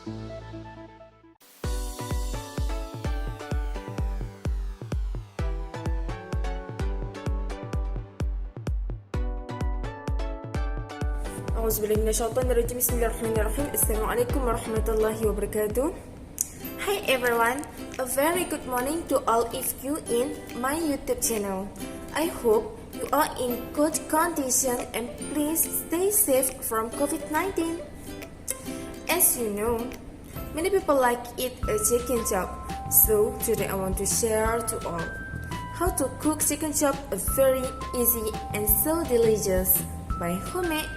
أعوذ بالله من الشيطان الرجيم. بسم الله الرحمن الرحيم. السلام عليكم ورحمة الله وبركاته. Hi everyone, a very good morning to all of you in my YouTube channel. I hope you are in good condition and please stay safe from COVID-19. As you know, many people like eat a chicken chop, so today I want to share to all how to cook chicken chop, a very easy and so delicious by homemade.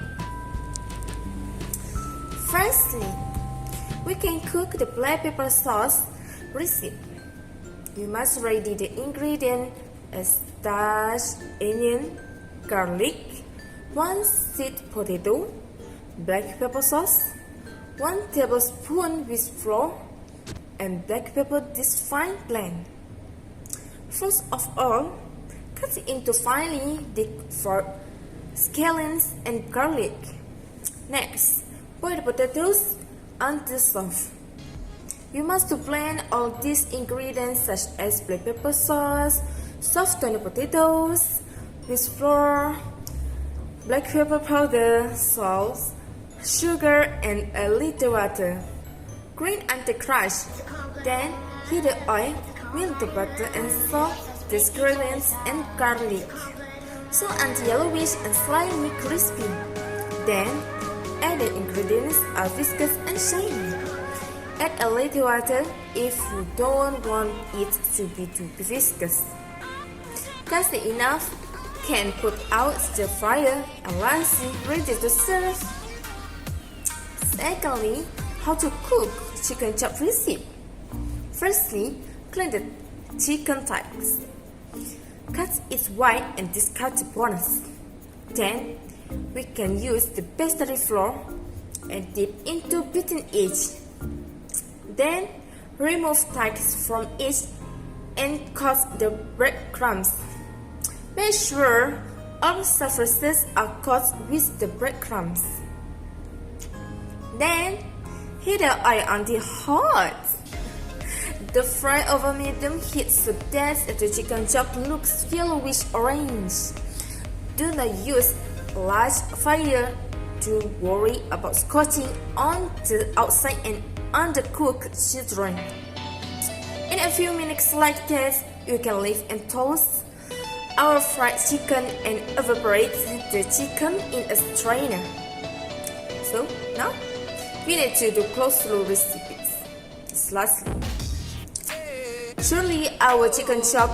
Firstly, we can cook the black pepper sauce recipe. You must ready the ingredient as starch, onion, garlic, 1 sweet potato, black pepper sauce, 1 tablespoon with flour, and black pepper this fine blend. First of all, cut into finely the scallions and garlic. Next, boil the potatoes until soft. You must blend all these ingredients such as black pepper sauce, softened potatoes with flour, black pepper powder, salt, sugar, and a little water. Grind until crushed. Then heat the oil, melt the butter, and salt the scallions and garlic. So until yellowish and slightly crispy. Then add the ingredients are viscous and shiny. Add a little water if you don't want it to be too viscous. Just enough can put out the fire and once ready to serve. Secondly, how to cook chicken chop recipe. Firstly, clean the chicken thighs. Cut it wide and discard the bones. Then we can use the pastry flour and dip into beaten edge. Then remove thighs from each and cut the breadcrumbs. Make sure all surfaces are coated with the breadcrumbs. Then heat the oil until hot. The fry over medium heat so that the chicken chop looks yellowish orange. Do not use large fire to worry about scorching on the outside and undercooked children. In a few minutes like that, you can leave and toast our fried chicken and evaporate the chicken in a strainer. So now we need to do coleslaw recipes. Lastly, surely our chicken chop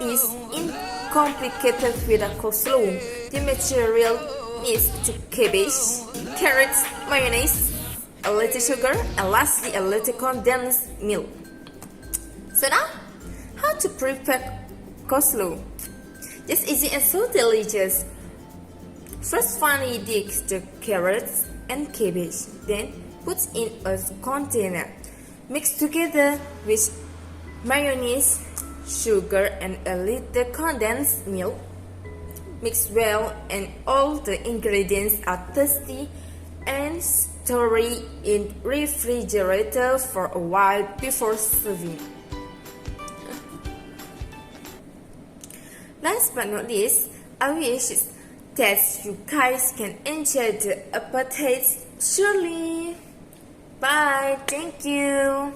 is incomplicated with a coleslaw. The material is 2 cabbage, carrots, mayonnaise, a little sugar, and lastly a little condensed milk. So now, how to prepare coleslaw? It's easy and so delicious. First, finely dig the carrots and cabbage, then put in a container. Mix together with mayonnaise, sugar, and a little condensed milk. Mix well and all the ingredients are tasty and store it in refrigerator for a while before serving. Last but not least, I wish that you guys can enjoy the appetite surely. Bye, thank you.